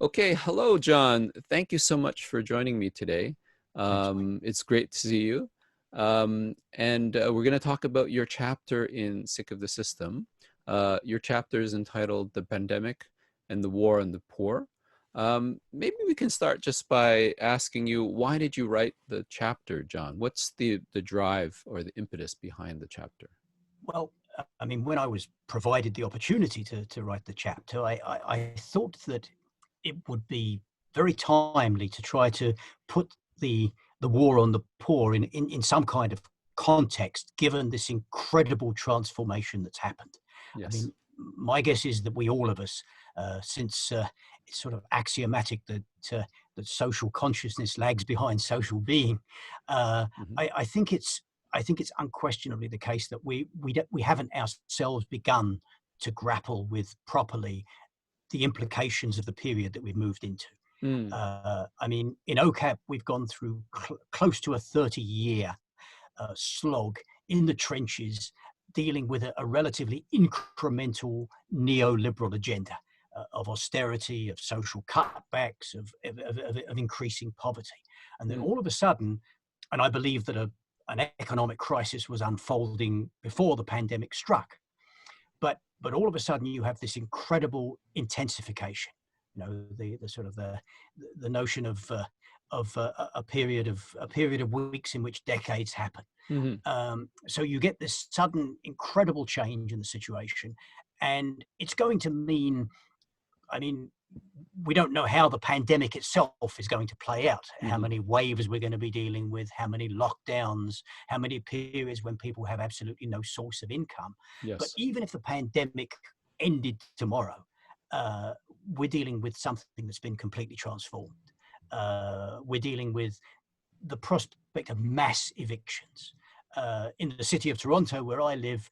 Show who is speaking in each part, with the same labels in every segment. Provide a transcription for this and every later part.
Speaker 1: Okay, hello, John. Thank you so much for joining me today.
Speaker 2: Thanks, Mike.
Speaker 1: It's great to see you. And we're going to talk about your chapter in Sick of the System. Your chapter is entitled The Pandemic and the War on the Poor. Maybe we can start just by asking you, why did you write the chapter, John? What's the drive or the impetus behind the chapter?
Speaker 2: Well, I mean, when I was provided the opportunity to write the chapter, I thought that it would be very timely to try to put the war on the poor in some kind of context, given this incredible transformation that's happened. I
Speaker 1: Yes.
Speaker 2: mean, my guess is that we all of us, since it's sort of axiomatic that social consciousness lags behind social being,
Speaker 1: Hmm.
Speaker 2: I think it's unquestionably the case that we haven't ourselves begun to grapple with properly the implications of the period that we've moved into.
Speaker 1: Mm.
Speaker 2: I mean, in OCAP, we've gone through close to a 30-year slog in the trenches, dealing with a relatively incremental neoliberal agenda of austerity, of social cutbacks, of increasing poverty. And then
Speaker 1: Mm.
Speaker 2: all of a sudden, and I believe that an economic crisis was unfolding before the pandemic struck, but all of a sudden you have this incredible intensification. You know, the sort of the notion of a period of weeks in which decades happen.
Speaker 1: Hmm.
Speaker 2: So you get this sudden incredible change in the situation, and it's going to mean, I mean, we don't know how the pandemic itself is going to play out, how
Speaker 1: Hmm.
Speaker 2: many waves we're going to be dealing with, how many lockdowns, how many periods when people have absolutely no source of income. But
Speaker 1: Yes.
Speaker 2: even if the pandemic ended tomorrow, uh, we're dealing with something that's been completely transformed. We're dealing with the prospect of mass evictions. In the city of Toronto, where I live,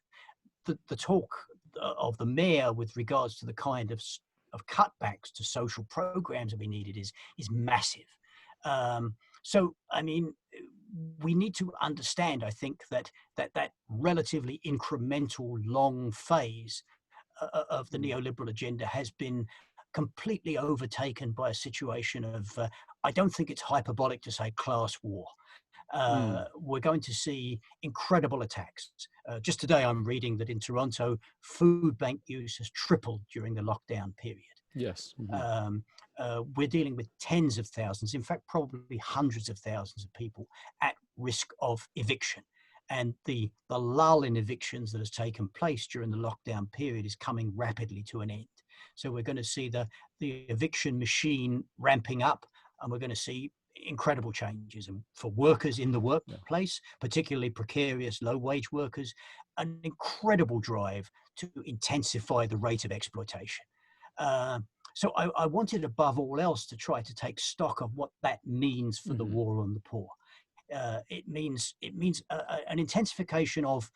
Speaker 2: the talk of the mayor with regards to the kind of cutbacks to social programs that we needed is massive. So, I mean, we need to understand, I think, that relatively incremental long phase of the
Speaker 1: Mm.
Speaker 2: neoliberal agenda has been completely overtaken by a situation of, I don't think it's hyperbolic to say class war.
Speaker 1: Mm.
Speaker 2: We're going to see incredible attacks. Just today, I'm reading that in Toronto, food bank use has tripled during the lockdown period.
Speaker 1: Yes. Hmm.
Speaker 2: Um, we're dealing with tens of thousands, in fact, probably hundreds of thousands of people at risk of eviction. And the lull in evictions that has taken place during the lockdown period is coming rapidly to an end. So we're going to see the eviction machine ramping up, and we're going to see incredible changes. And for workers in the
Speaker 1: Yeah.
Speaker 2: workplace, particularly precarious low wage workers, an incredible drive to intensify the rate of exploitation. Uh, so I wanted above all else to try to take stock of what that means for the
Speaker 1: Hmm.
Speaker 2: war on the poor. It means an intensification of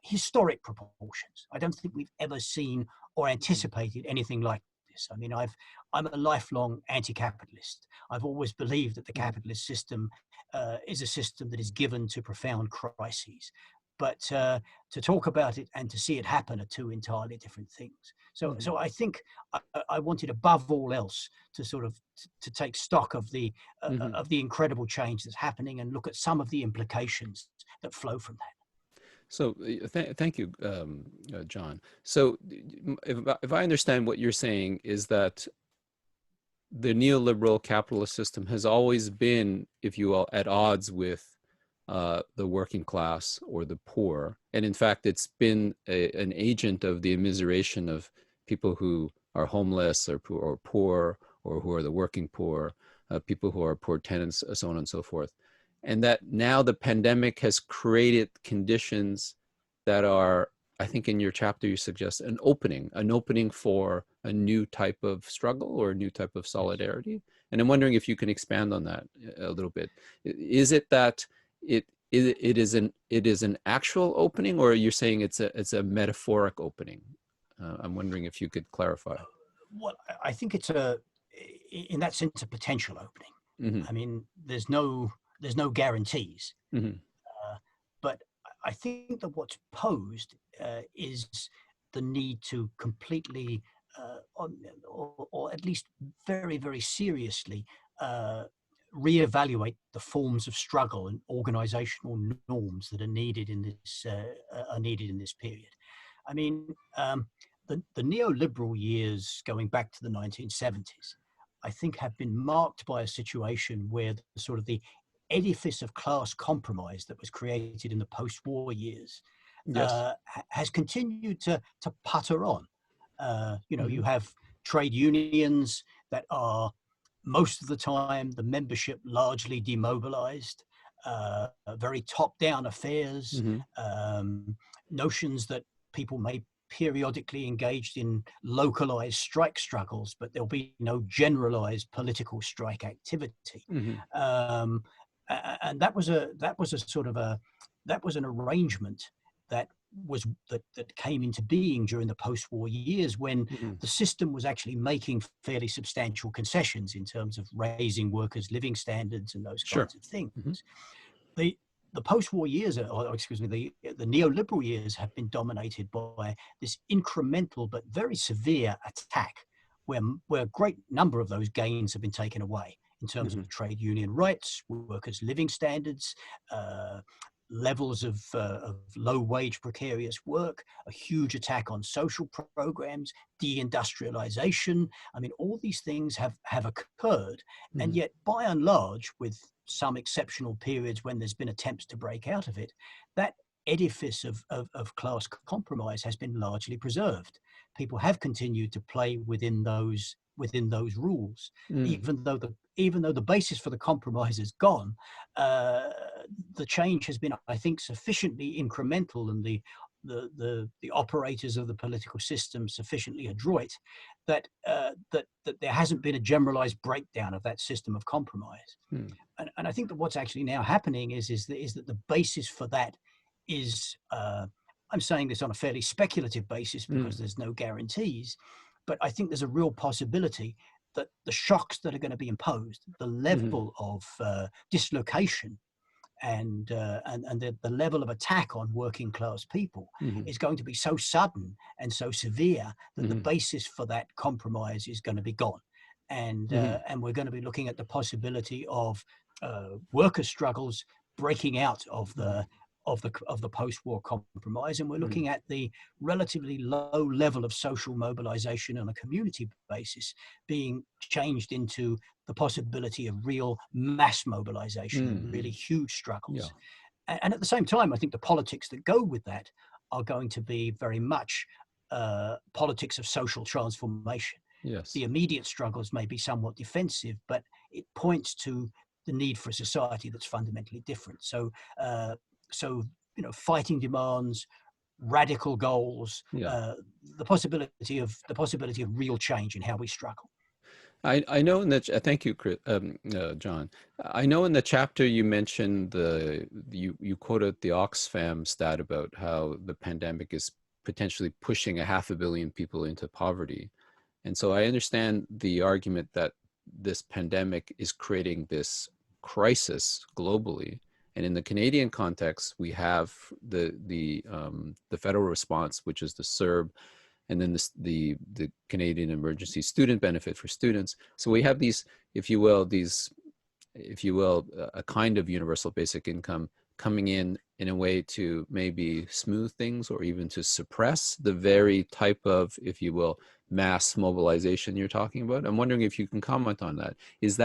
Speaker 2: historic proportions. I don't think we've ever seen or
Speaker 1: Hmm.
Speaker 2: anticipated anything like this. I mean, I'm a lifelong anti-capitalist. I've always believed that the
Speaker 1: Hmm.
Speaker 2: capitalist system is a system that is given to profound crises. But to talk about it and to see it happen are two entirely different things. So,
Speaker 1: Hmm.
Speaker 2: so I think I wanted above all else to sort of to take stock
Speaker 1: Hmm.
Speaker 2: of the incredible change that's happening and look at some of the implications that flow from that.
Speaker 1: So, thank you, John. So, if I understand what you're saying is that the neoliberal capitalist system has always been, if you will, at odds with the working class or the poor, and in fact, it's been an agent of the immiseration of people who are homeless or poor or who are the working poor, people who are poor tenants, so on and so forth. And that now the pandemic has created conditions that are, I think in your chapter you suggest an opening for a new type of struggle or a new type of
Speaker 2: Yes.
Speaker 1: solidarity. And I'm wondering if you can expand on that a little bit. Is it that it it is an actual opening, or you're saying it's a metaphoric opening? I'm wondering if you could clarify.
Speaker 2: Well, I think in that sense, a potential opening.
Speaker 1: Hmm.
Speaker 2: I mean, there's no guarantees,
Speaker 1: Hmm.
Speaker 2: uh, but I think that what's posed is the need to completely or at least very, very seriously reevaluate the forms of struggle and organizational norms that are needed in this period. I mean, the neoliberal years going back to the 1970s, I think, have been marked by a situation where the sort of the edifice of class compromise that was created in the post-war years
Speaker 1: Yes.
Speaker 2: has continued to putter on. You
Speaker 1: Hmm.
Speaker 2: have trade unions that are most of the time the membership largely demobilized, very top-down affairs,
Speaker 1: Hmm.
Speaker 2: notions that people may periodically engaged in localized strike struggles, but there'll be no generalized political strike activity.
Speaker 1: Hmm.
Speaker 2: Um, and that was a sort of that was an arrangement that that came into being during the post-war years, when
Speaker 1: Hmm.
Speaker 2: the system was actually making fairly substantial concessions in terms of raising workers' living standards and those
Speaker 1: Sure.
Speaker 2: kinds of things.
Speaker 1: Hmm.
Speaker 2: The the post-war years, or excuse me, the neoliberal years have been dominated by this incremental but very severe attack, where a great number of those gains have been taken away in terms
Speaker 1: Hmm.
Speaker 2: of trade union rights, workers' living standards, uh, levels of low-wage precarious work, a huge attack on social programs, deindustrialization. I mean, all these things have occurred, and
Speaker 1: Hmm.
Speaker 2: yet, by and large, with some exceptional periods when there's been attempts to break out of it, that edifice of class compromise has been largely preserved. People have continued to play within those rules,
Speaker 1: Hmm.
Speaker 2: even though the basis for the compromise is gone. Uh, the change has been, I think, sufficiently incremental, and the operators of the political system sufficiently adroit that there hasn't been a generalized breakdown of that system of compromise.
Speaker 1: Hmm.
Speaker 2: And I think that what's actually now happening is that the basis for that is, I'm saying this on a fairly speculative basis because
Speaker 1: Hmm.
Speaker 2: there's no guarantees, but I think there's a real possibility that the shocks that are going to be imposed, the
Speaker 1: Hmm.
Speaker 2: level of dislocation and the level of attack on working class people
Speaker 1: Hmm.
Speaker 2: is going to be so sudden and so severe that the
Speaker 1: Hmm.
Speaker 2: basis for that compromise is going to be gone,
Speaker 1: Hmm.
Speaker 2: and we're going to be looking at the possibility of worker struggles breaking out of the post-war compromise, and we're
Speaker 1: Hmm.
Speaker 2: looking at the relatively low level of social mobilization on a community basis being changed into the possibility of real mass mobilization and really
Speaker 1: Hmm.
Speaker 2: huge
Speaker 1: Yeah.
Speaker 2: struggles. And at the same time, I think the politics that go with that are going to be very much politics of social transformation. The
Speaker 1: Yes.
Speaker 2: immediate struggles may be somewhat defensive, but it points to the need for a society that's fundamentally different. Uh, fighting demands, radical goals,
Speaker 1: Yeah.
Speaker 2: the possibility of real change in how we struggle.
Speaker 1: I know in the thank you, John. I know in the chapter you mentioned you quoted the Oxfam stat about how the pandemic is potentially pushing 500 million people into poverty, and so I understand the argument that this pandemic is creating this crisis globally. And in the Canadian context, we have the federal response, which is the CERB, and then the Canadian Emergency Student Benefit for students. So we have these, if you will, a kind of universal basic income coming in a way to maybe smooth things or even to suppress the very type of, if you will, mass mobilization you're talking about. I'm wondering if you can comment on that. Is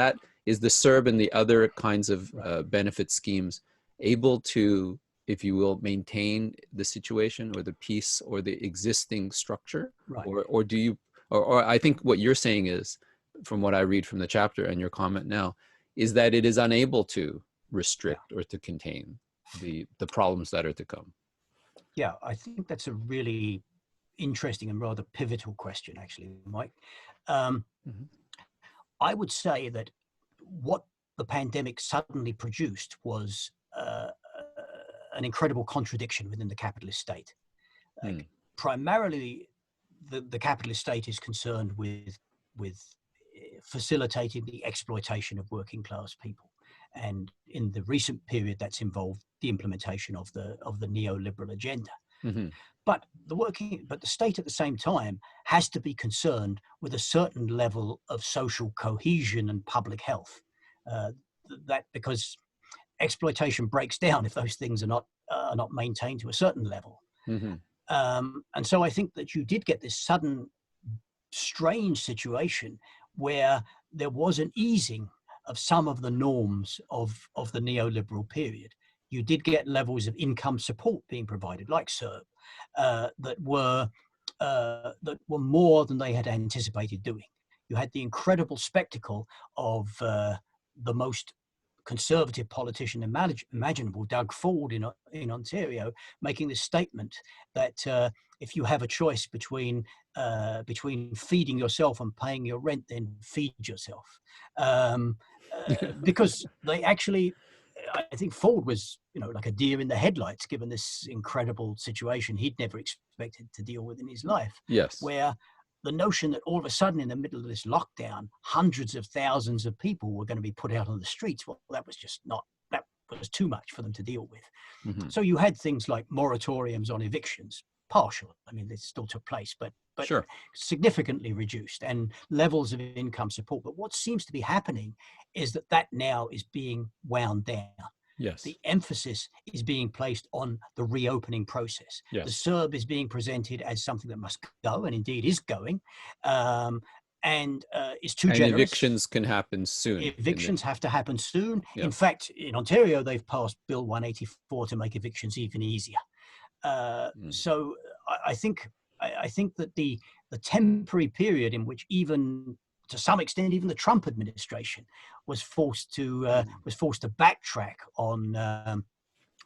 Speaker 1: the CERB and the other kinds of
Speaker 2: Right.
Speaker 1: benefit schemes able to, if you will, maintain the situation or the peace or the existing structure,
Speaker 2: Right.
Speaker 1: or do you, or I think what you're saying is, from what I read from the chapter and your comment now, is that it is unable to
Speaker 2: Yeah.
Speaker 1: restrict or to contain the problems that are to come.
Speaker 2: Yeah. I think that's a really interesting and rather pivotal question, actually, Mike. Um,
Speaker 1: Mm-hmm.
Speaker 2: I would say that what the pandemic suddenly produced was an incredible contradiction within the capitalist state.
Speaker 1: Mm.
Speaker 2: Like, primarily, the capitalist state is concerned with facilitating the exploitation of working class people, and in the recent period, that's involved the implementation of the neoliberal agenda.
Speaker 1: Hmm.
Speaker 2: But the state at the same time has to be concerned with a certain level of social cohesion and public health. Uh, that because exploitation breaks down if those things are not maintained to a certain level.
Speaker 1: Hmm.
Speaker 2: And so I think that you did get this sudden, strange situation where there was an easing of some of the norms of the neoliberal period. You did get levels of income support being provided, like CERB, that were more than they had anticipated doing. You had the incredible spectacle of the most conservative politician imaginable, Doug Ford in Ontario, making this statement that if you have a choice between feeding yourself and paying your rent, then feed yourself, um, because they actually. I think Ford was, like a deer in the headlights, given this incredible situation he'd never expected to deal with in his life,
Speaker 1: Yes.
Speaker 2: where the notion that all of a sudden in the middle of this lockdown, hundreds of thousands of people were going to be put out on the streets. Well, that was too much for them to deal with.
Speaker 1: Hmm.
Speaker 2: So you had things like moratoriums on evictions, partial. I mean, they still took place, but
Speaker 1: Sure.
Speaker 2: significantly reduced, and levels of income support. But what seems to be happening is that now is being wound down.
Speaker 1: Yes.
Speaker 2: The emphasis is being placed on the reopening process. The
Speaker 1: Yes.
Speaker 2: CERB is being presented as something that must go, and indeed is going, and is too
Speaker 1: And
Speaker 2: generous.
Speaker 1: evictions can happen soon.
Speaker 2: Evictions have to happen soon.
Speaker 1: Yeah.
Speaker 2: In fact, in Ontario, they've passed Bill 184 to make evictions even easier.
Speaker 1: Mm.
Speaker 2: So I think that the temporary period in which, even to some extent, even the Trump administration was forced to backtrack on the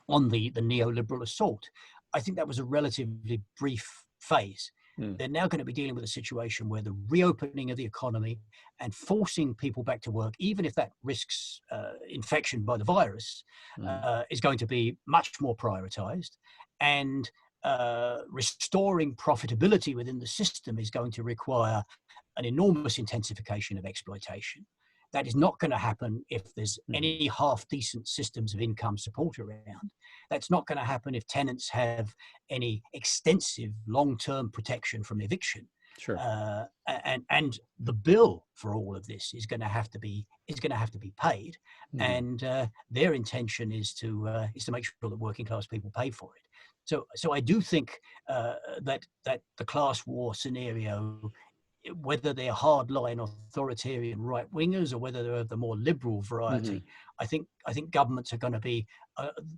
Speaker 2: neoliberal assault. I think that was a relatively brief phase.
Speaker 1: Mm.
Speaker 2: They're now going to be dealing with a situation where the reopening of the economy and forcing people back to work, even if that risks infection by the virus,
Speaker 1: Mm.
Speaker 2: is going to be much more prioritized. And restoring profitability within the system is going to require an enormous intensification of exploitation. That is not going to happen if there's
Speaker 1: Mhm.
Speaker 2: any half decent systems of income support around. That's not going to happen if tenants have any extensive long-term protection from eviction.
Speaker 1: Sure.
Speaker 2: And the bill for all of this is going to have to be paid,
Speaker 1: Mhm.
Speaker 2: and their intention is to make sure that working class people pay for it. So I do think that the class war scenario, whether they're hardline authoritarian right wingers or whether they're of the more liberal variety,
Speaker 1: Mhm.
Speaker 2: I think governments are going to be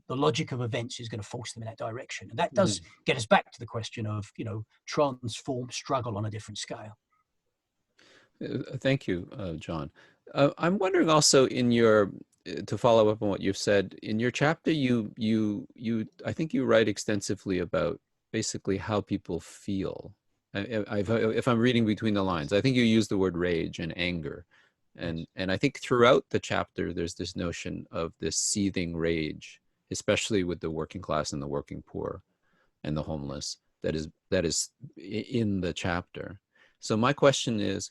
Speaker 2: the logic of events is going to force them in that direction, and that does
Speaker 1: Mhm.
Speaker 2: get us back to the question of transform struggle on a different scale.
Speaker 1: Thank you, John. I'm wondering also in your to follow up on what you've said in your chapter, I think you write extensively about basically how people feel. If I'm reading between the lines, I think you use the word rage and anger,
Speaker 2: Yes.
Speaker 1: and I think throughout the chapter there's this notion of this seething rage, especially with the working class and the working poor and the homeless. That is in the chapter. So my question is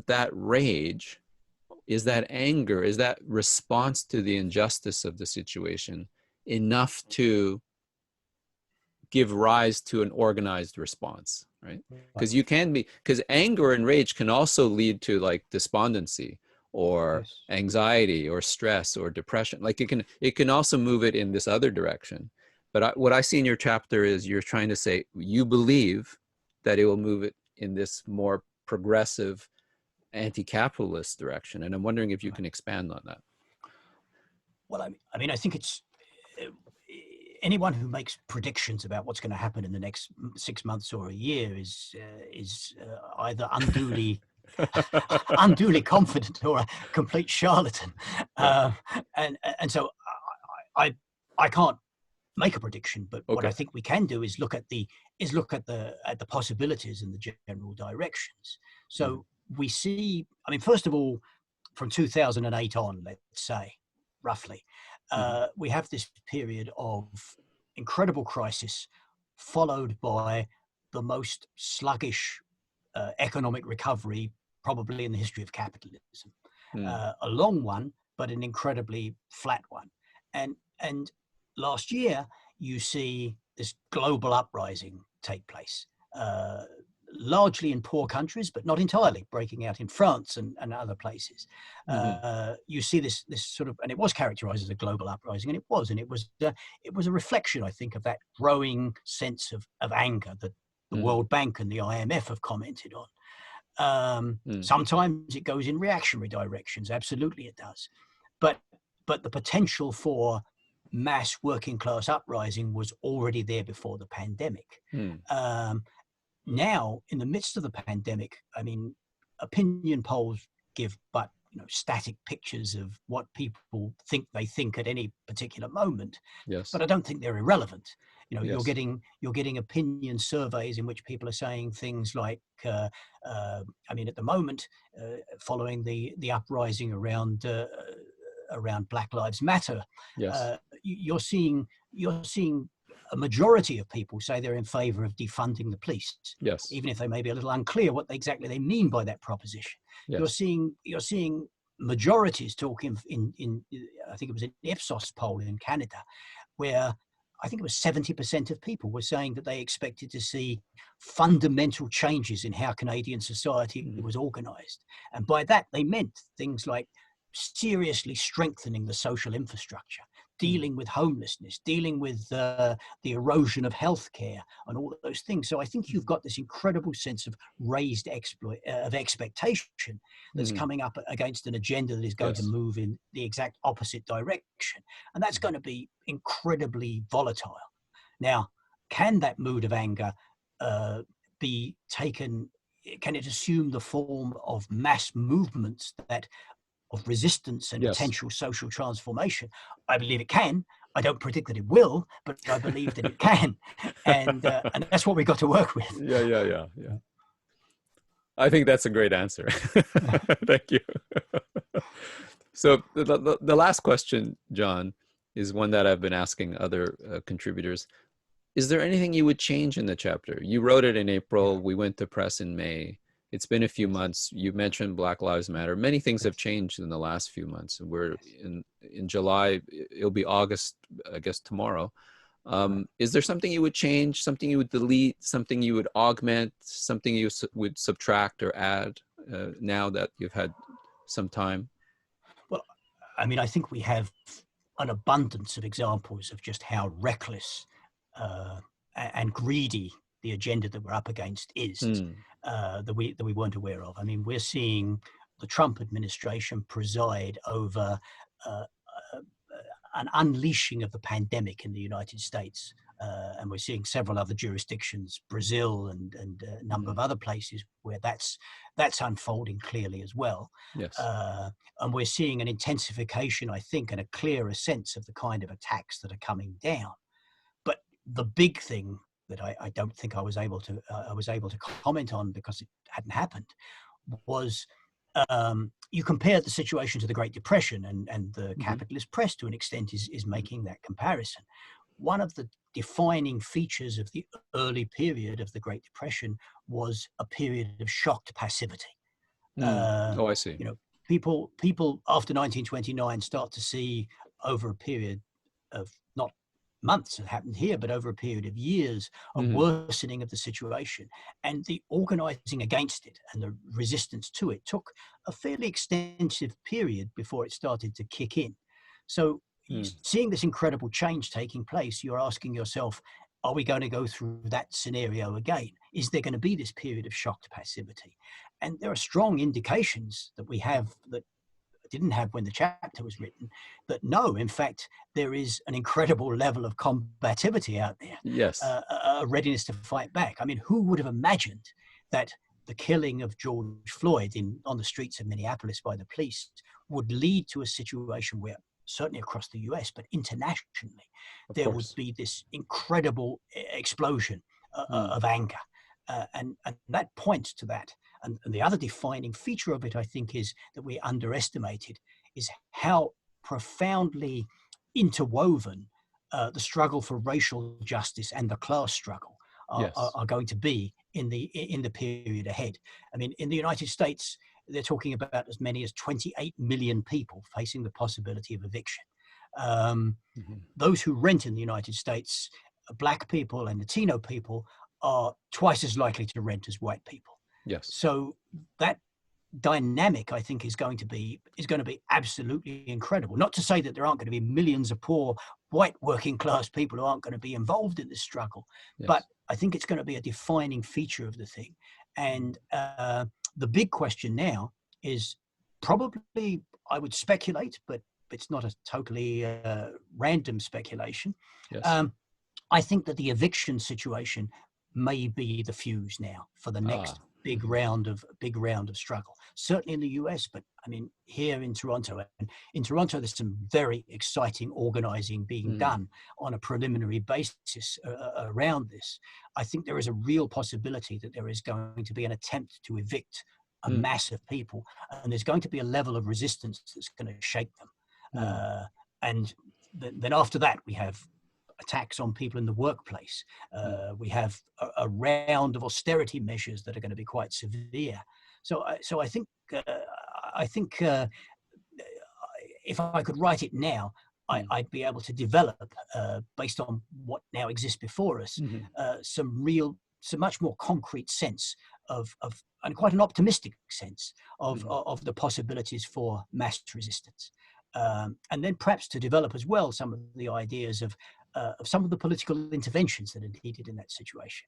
Speaker 1: that rage, is that anger, is that response to the injustice of the situation enough to give rise to an organized response, right?
Speaker 2: Right.
Speaker 1: Because anger and rage can also lead to like despondency or
Speaker 2: Yes.
Speaker 1: anxiety or stress or depression. Like it can also move it in this other direction. But what I see in your chapter is you're trying to say you believe that it will move it in this more progressive anti-capitalist direction, and I'm wondering if you
Speaker 2: Right.
Speaker 1: can expand on that.
Speaker 2: Well, I mean, I think it's uh, anyone who makes predictions about what's going to happen in the next 6 months or a year is either unduly confident or a complete charlatan,
Speaker 1: Yeah.
Speaker 2: uh, and so I I can't make a prediction, but what I
Speaker 1: Okay.
Speaker 2: think we can do is look at the possibilities and the general directions.
Speaker 1: Mhm.
Speaker 2: So we see, I mean, first of all, from 2008 on, let's say, roughly,
Speaker 1: Mhm.
Speaker 2: we have this period of incredible crisis, followed by the most sluggish economic recovery probably in the history of capitalism.
Speaker 1: Mm.
Speaker 2: A long one, but an incredibly flat one. And last year, you see this global uprising take place, largely in poor countries, but not entirely, breaking out in France and other places. You see this sort of, and it was characterized as a global uprising, and it was a reflection, I think, of that growing sense of anger that the World Bank and the IMF have commented on. Sometimes it goes in reactionary directions. Absolutely, it does. But the potential for mass working class uprising was already there before the pandemic. Now, in the midst of the pandemic, I mean, opinion polls give but static pictures of what people think they think at any particular moment.
Speaker 1: Yes.
Speaker 2: But I don't think they're irrelevant.
Speaker 1: Yes.
Speaker 2: You're getting opinion surveys in which people are saying things like, I mean, at the moment, following the uprising around Black Lives Matter,
Speaker 1: Yes.
Speaker 2: you're seeing a majority of people say they're in favor of defunding the police,
Speaker 1: Yes.
Speaker 2: even if they may be a little unclear what exactly they mean by that proposition.
Speaker 1: Yes.
Speaker 2: You're seeing majorities talking in I think it was an Ipsos poll in Canada, where I think it was 70% of people were saying that they expected to see fundamental changes in how Canadian society was organized. And by that, they meant things like seriously strengthening the social infrastructure, dealing with homelessness, dealing with the erosion of healthcare and all of those things. So I think you've got this incredible sense of raised expectation that's coming up against an agenda that is going to move in the exact opposite direction. And that's going to be incredibly volatile. Now, can that mood of anger be taken, can it assume the form of mass movements of resistance and potential social transformation? I believe it can. I don't predict that it will, but I believe that it can, and that's what we've got to work with.
Speaker 1: Yeah. I think that's a great answer. Thank you. So the last question, John, is one that I've been asking other contributors. Is there anything you would change in the chapter? You wrote it in April. We went to press in May. It's been a few months. You mentioned Black Lives Matter. Many things have changed in the last few months. We're in July. It'll be August, I guess, tomorrow. Is there something you would change, something you would delete, something you would augment, something you would subtract or add now that you've had some time?
Speaker 2: Well, I mean, I think we have an abundance of examples of just how reckless and greedy the agenda that we're up against is, that we weren't aware of. I mean, we're seeing the Trump administration preside over an unleashing of the pandemic in the United States. And we're seeing several other jurisdictions, Brazil and a number of other places where that's unfolding clearly as well.
Speaker 1: Yes.
Speaker 2: And we're seeing an intensification, I think, and a clearer sense of the kind of attacks that are coming down. But the big thing that I don't think I was able to comment on because it hadn't happened was you compare the situation to the Great Depression, and the capitalist press to an extent is making that comparison. One of the defining features of the early period of the Great Depression was a period of shocked passivity.
Speaker 1: I see.
Speaker 2: You know, people after 1929 start to see over a period of not months, it happened here, but over a period of years, a worsening of the situation, and the organizing against it and the resistance to it took a fairly extensive period before it started to kick in. So seeing this incredible change taking place, you're asking yourself, are we going to go through that scenario again? Is there going to be this period of shocked passivity? And there are strong indications that we have that didn't have when the chapter was written, that no, in fact, there is an incredible level of combativity out there.
Speaker 1: Yes.
Speaker 2: A readiness to fight back. I mean, who would have imagined that the killing of George Floyd on the streets of Minneapolis by the police would lead to a situation where, certainly across the US, but internationally, there would be this incredible explosion of anger. And that points to that. And the other defining feature of it, I think, is that we underestimated is how profoundly interwoven the struggle for racial justice and the class struggle are going to be in the period ahead. I mean, in the United States, they're talking about as many as 28 million people facing the possibility of eviction. Those who rent in the United States black people and Latino people are twice as likely to rent as white people.
Speaker 1: Yes.
Speaker 2: So that dynamic, I think, is going to be absolutely incredible. Not to say that there aren't going to be millions of poor white working class people who aren't going to be involved in this struggle,
Speaker 1: Yes.
Speaker 2: but I think it's going to be a defining feature of the thing. And the big question now is probably, I would speculate, but it's not a totally random speculation.
Speaker 1: Yes.
Speaker 2: I think that the eviction situation may be the fuse now for the next big round of struggle. Certainly in the US, but I mean here in Toronto. And in Toronto, there's some very exciting organizing being done on a preliminary basis around this. I think there is a real possibility that there is going to be an attempt to evict a mass of people, and there's going to be a level of resistance that's going to shake them. And then after that, we have attacks on people in the workplace. We have a round of austerity measures that are going to be quite severe. So I think if I could write it now, I'd be able to develop, based on what now exists before us, some much more concrete sense of and quite an optimistic sense of the possibilities for mass resistance. And then perhaps to develop as well some of the ideas of some of the political interventions that are needed in that situation.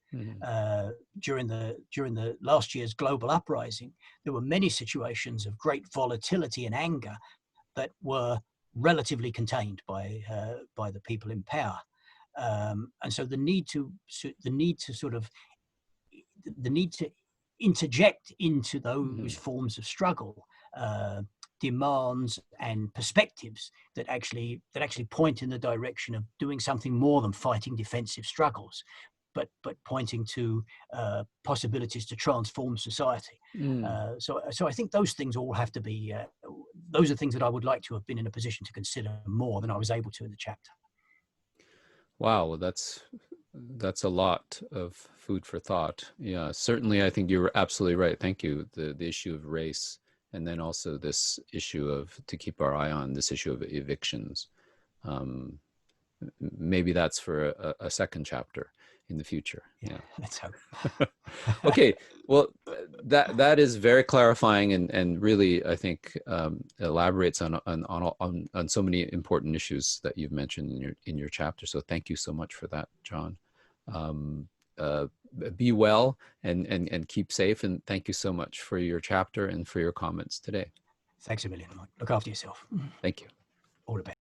Speaker 2: During the last year's global uprising, there were many situations of great volatility and anger that were relatively contained by the people in power, and so the need to interject into those forms of struggle demands and perspectives that actually point in the direction of doing something more than fighting defensive struggles, but pointing to possibilities to transform society. So I think those things all have to be. Those are things that I would like to have been in a position to consider more than I was able to in the chapter.
Speaker 1: Wow, well, that's a lot of food for thought. Yeah, certainly. I think you're absolutely right. Thank you. The issue of race. And then also this issue of, to keep our eye on this issue of evictions. Maybe that's for a second chapter in the future. Yeah.
Speaker 2: Let's hope.
Speaker 1: Okay. Well, that is very clarifying and really, I think, elaborates on so many important issues that you've mentioned in your chapter. So thank you so much for that, John. Be well and keep safe. And thank you so much for your chapter and for your comments today.
Speaker 2: Thanks a million, Mike. Look after yourself.
Speaker 1: Thank you.
Speaker 2: All the best.